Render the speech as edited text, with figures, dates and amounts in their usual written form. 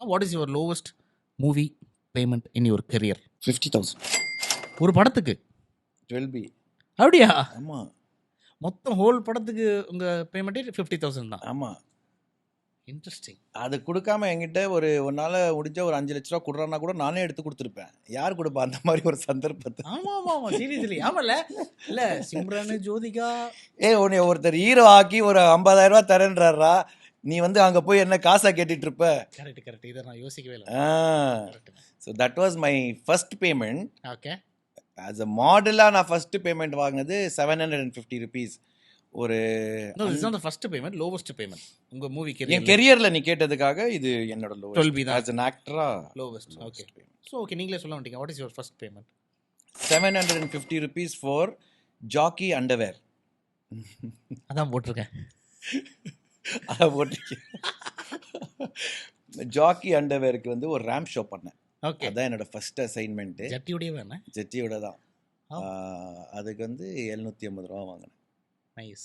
What is your lowest movie payment in your career? 50,000. ஒரு படத்துக்கு? 12B. அப்படியா? ஆமாம் மொத்தம் ஹோல் படத்துக்கு உங்கள் பேமெண்ட்டே 50,000 தான். ஆமாம். இன்ட்ரெஸ்டிங். அது கொடுக்காம என்கிட்ட ஒரு நாள் முடிஞ்ச ஒரு 5 லட்ச ரூபா கொடுறான்னா கூட நானே எடுத்து கொடுத்துருப்பேன். யார் கொடுப்பா அந்த மாதிரி ஒரு சந்தர்ப்பத்தை? ஆமாம் ஆமாம் ஆமாம், சீரியஸ்லி. ஆமாம்ல, இல்லை சிம்ரன், ஜோதிகா. உன்னை ஒருத்தர் ஹீரோ ஆக்கி ஒரு 50,000 ரூபா தரேன்றாரா, நீ வந்து அங்கே போய் என்ன காசா கேட்டுட்டு இருப்ப? கரெக்ட் கரெக்ட், இதை நான் யோசிக்கவே இல்லை. So that was my first payment. Okay. As a மாடலாக நான் ஃபர்ஸ்ட் பேமெண்ட் வாங்கினது 750 rupees. ஒரு No, this is not the first payment, lowest payment. உங்க மூவி என் கெரியரில் நீ கேட்டதுக்காக இது என்னோட 12B தான். ஆஸ் அன் ஆக்டரா lowest. Okay. So okay, நீங்களே சொல்ல மாட்டீங்க. What is your first payment? 750 rupees for Jackie underwear. அதான் போட்டிருக்கேன். அதை போட்டிருக்கேன். ஜாக்கி அண்டர்வேருக்கு வந்து ஒரு ரேம்ப் ஷோ பண்ணேன். ஓகே. அதான் என்னோட ஃபர்ஸ்ட் அசைன்மெண்ட்டு. ஜட்டியோடய வேணா? ஜெட்டியோட தான். அதுக்கு வந்து 750 ரூபா வாங்கினேன். நைஸ்.